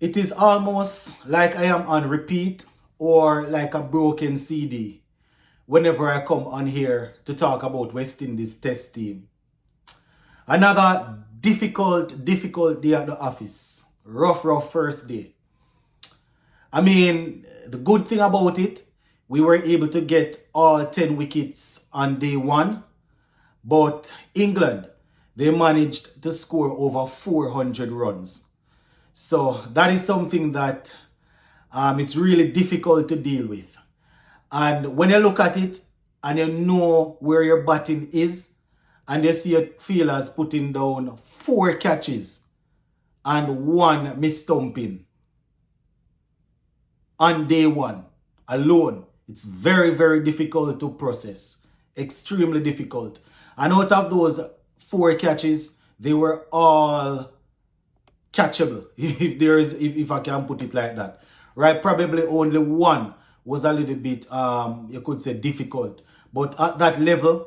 It is almost like I am on repeat or like a broken CD whenever I come on here to talk about West Indies test team. Another difficult day at the office. Rough first day. I mean, the good thing about it, we were able to get all 10 wickets on day one. But England, they managed to score over 400 runs. So that is something that it's really difficult to deal with. And when you look at it and you know where your batting is, and you see your fielders putting down 4 catches and 1 mistumping on day one alone, it's very difficult to process. Extremely difficult. And out of those 4 catches, they were all catchable, if I can put it like that. Right? Probably only one was a little bit you could say difficult. But at that level,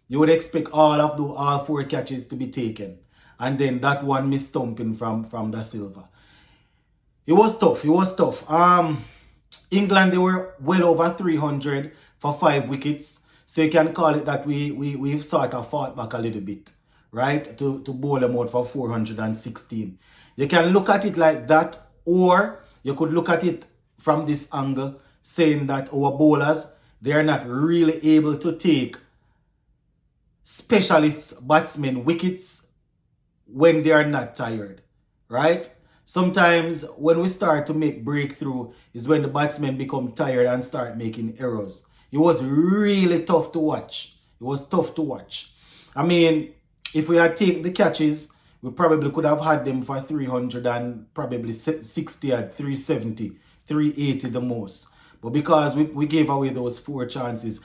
you would expect all 4 catches to be taken. And then that one mistumping from Da Silva. It was tough. England, they were well over 300 for 5 wickets. So you can call it that we've sort of fought back a little bit, right? To bowl them out for 416. You can look at it like that, or you could look at it from this angle, saying that our bowlers, they are not really able to take specialist batsmen wickets when they are not tired, right? Sometimes when we start to make breakthrough is when the batsmen become tired and start making errors. It was really tough to watch. I mean, if we had taken the catches, we probably could have had them for 300 and probably 60 at 370, 380 the most. But because we gave away those 4 chances,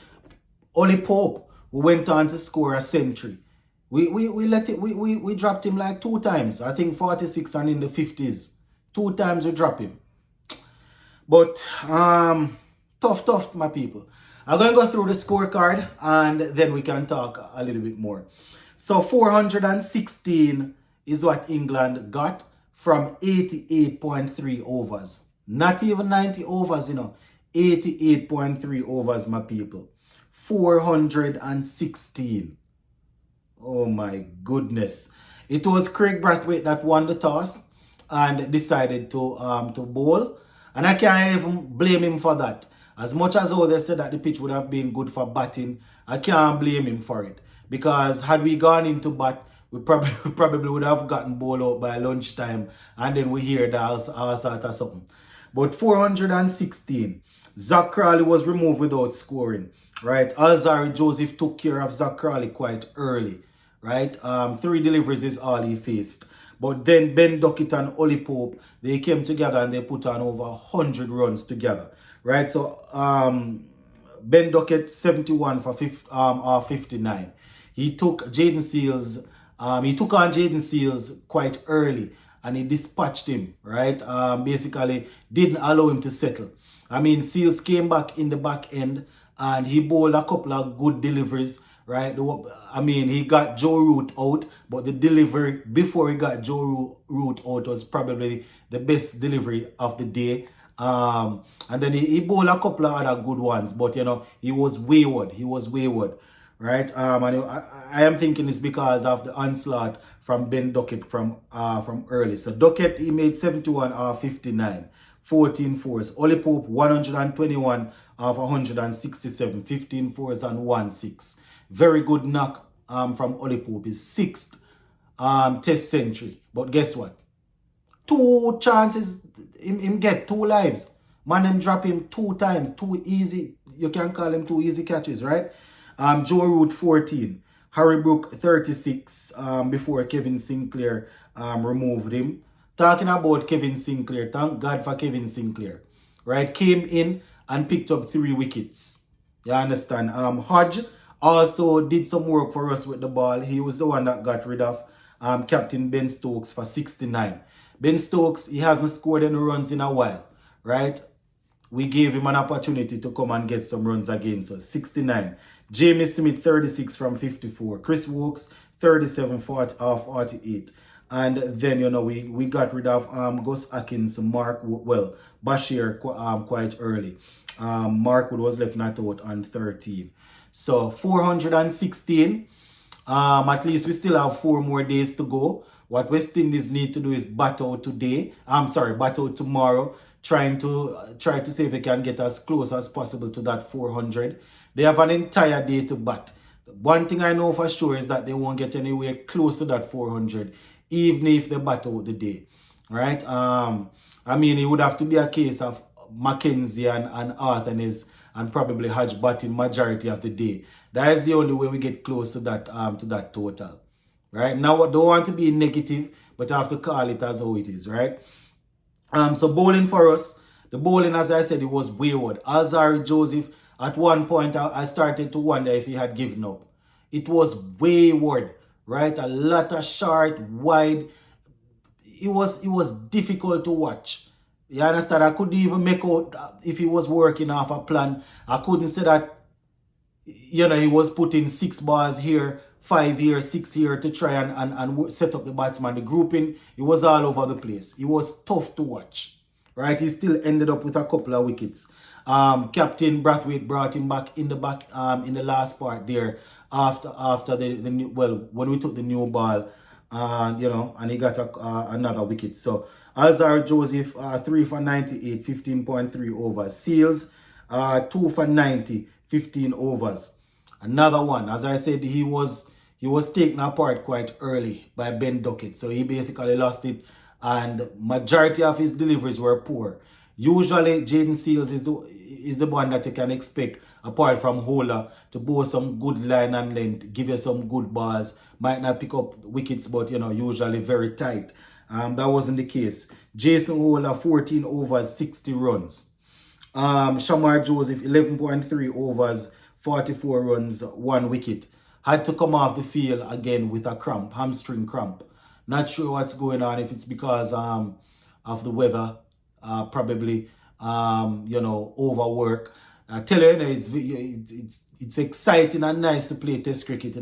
Ollie Pope, who went on to score a century, we dropped him like 2 times. I think 46 and in the 50s. 2 times we dropped him. But tough, my people. I'm going to go through the scorecard and then we can talk a little bit more. So 416 is what England got from 88.3 overs. Not even 90 overs, 88.3 overs, my people. 416. Oh my goodness. It was Craig Brathwaite that won the toss and decided to bowl. And I can't even blame him for that. As much as all they said that the pitch would have been good for batting, I can't blame him for it. Because had we gone into bat, we probably would have gotten ball out by lunchtime, and then we hear that all sort of something. But 416, Zak Crawley was removed without scoring, right? Alzarri Joseph took care of Zak Crawley quite early, right? 3 deliveries is all he faced. But then Ben Duckett and Ollie Pope, they came together and they put on over 100 runs together, right? So Ben Duckett 71 for 59. He took Jayden Seales. He took on Jayden Seales quite early and he dispatched him, right? Basically didn't allow him to settle. I mean, Seales came back in the back end and he bowled a couple of good deliveries, right? I mean, he got Joe Root out, but the delivery before he got Joe Root out was probably the best delivery of the day. And then he bowled a couple of other good ones, but he was wayward. Right, and I am thinking it's because of the onslaught from Ben Duckett from early. So Duckett, he made 71 off 59, 14 fours. Ollie Pope 121 off 167, 15 fours and 1-6. Very good knock from Ollie Pope. His 6th test century. But guess what? 2 chances him get 2 lives. Man, him drop him 2 times. 2 easy. You can call him 2 easy catches, right? Joe Root 14, Harry Brook 36 before Kevin Sinclair removed him. Talking about Kevin Sinclair, thank God for Kevin Sinclair, right? Came in and picked up 3 wickets. You understand? Hodge also did some work for us with the ball. He was the one that got rid of Captain Ben Stokes for 69. Ben Stokes, he hasn't scored any runs in a while, right? We gave him an opportunity to come and get some runs against us. 69. Jamie Smith, 36 from 54. Chris Wokes, 37 off 48. And then, we got rid of Gus Atkins, Bashir quite early. Mark Wood was left not out on 13. So 416. At least we still have 4 more days to go. What West Indies need to do is battle today. Battle tomorrow. Try to see if they can get as close as possible to that 400. They have an entire day to bat. One thing I know for sure is that they won't get anywhere close to that 400, even if they battle the day. Right? It would have to be a case of Mackenzie and Arthur and probably Hodge batting majority of the day. That is the only way we get close to that total. Right? Now, I don't want to be negative, but I have to call it as how it is, right? So bowling for us, the bowling, as I said, it was wayward. Alzarri Joseph, at one point, I started to wonder if he had given up. It was wayward, right? A lot of short, wide. It was difficult to watch. You understand? I couldn't even make out if he was working off a plan. I couldn't say that, he was putting 6 balls here, 5 here, 6 here to try and set up the batsman. The grouping, it was all over the place. It was tough to watch, right? He still ended up with a couple of wickets. Captain Brathwaite brought him back in the last part there after when we took the new ball, and he got another wicket. So Alzarri Joseph, 3 for 98, 15.3 overs. Seals, 2 for 90, 15 overs. Another one, as I said, he was taken apart quite early by Ben Duckett. So he basically lost it, and majority of his deliveries were poor. Usually, Jayden Seales is the one that you can expect, apart from Holder, to bowl some good line and length, give you some good balls. Might not pick up wickets, but, usually very tight. That wasn't the case. Jason Holder, 14 overs, 60 runs. Shamar Joseph, 11.3 overs, 44 runs, 1 wicket. Had to come off the field again with a cramp, hamstring cramp. Not sure what's going on, if it's because of the weather, probably, overwork. I tell you, it's exciting and nice to play Test cricket,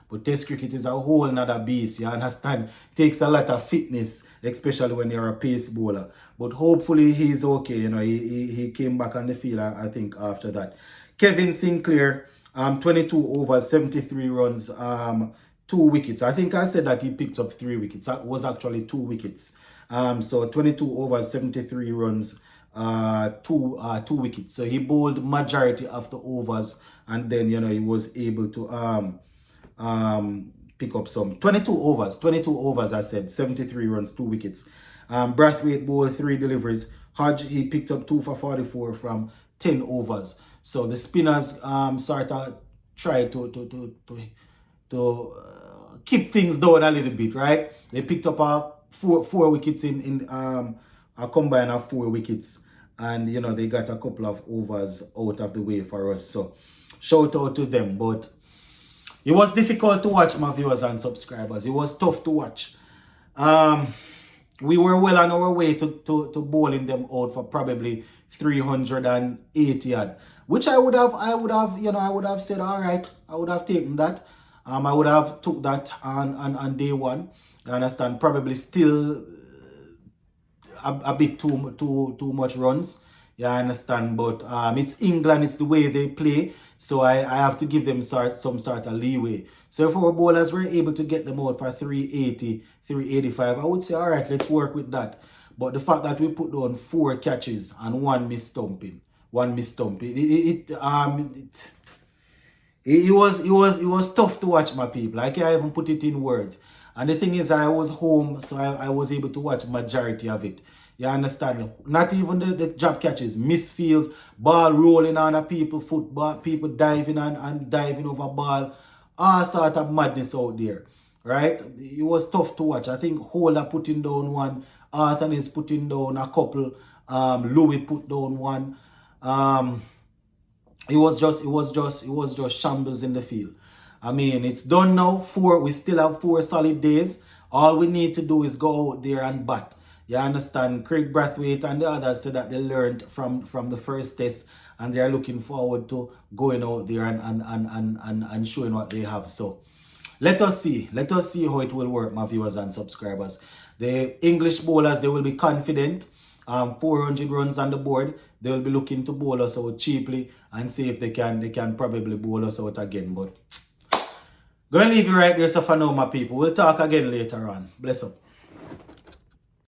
But Test cricket is a whole nother beast, you understand? Takes a lot of fitness, especially when you're a pace bowler. But hopefully he's okay, he came back on the field, I think, after that. Kevin Sinclair, 22 overs, 73 runs, 2 wickets. I think I said that he picked up 3 wickets. That was actually 2 wickets. So 22 overs, 73 runs, 2 wickets. So he bowled majority of the overs, and then he was able to pick up some 22 overs. I said 73 runs, 2 wickets. Brathwaite bowled 3 deliveries. Hodge, he picked up 2 for 44 from 10 overs. So the spinners sort of tried to keep things down a little bit, right? They picked up four wickets in a combine of 4 wickets, and they got a couple of overs out of the way for us. So shout out to them. But it was difficult to watch, my viewers and subscribers. It was tough to watch. We were well on our way to bowling them out for probably 380 odd, which I would have said, all right, I would have taken that. I would have took that on day one. You understand? Probably still a bit too much runs. Yeah, I understand. But it's England, it's the way they play. So I have to give them some sort of leeway. So if our bowlers were able to get them out for 380, 385, I would say, all right, let's work with that. But the fact that we put down 4 catches and 1 miss stumping, it was tough to watch, my people. I can't even put it in words. And the thing is, I was home, so I was able to watch majority of it. You understand? Not even the drop catches, misfields, ball rolling on a people, football, people diving and diving over ball, all sort of madness out there, right? It was tough to watch. I think Holder putting down 1, Arthur is putting down a couple, Louis put down 1. It was just shambles in the field. It's done now. We still have 4 solid days. All we need to do is go out there and bat. You understand? Craig Brathwaite and the others said that they learned from the first test, and they are looking forward to going out there and showing what they have. So Let us see. Let us see how it will work, my viewers and subscribers. The English bowlers, they will be confident. 400 runs on the board. They will be looking to bowl us out cheaply and see if they can probably bowl us out again. But go and leave it right there, so for now, my people. We'll talk again later on. Bless up.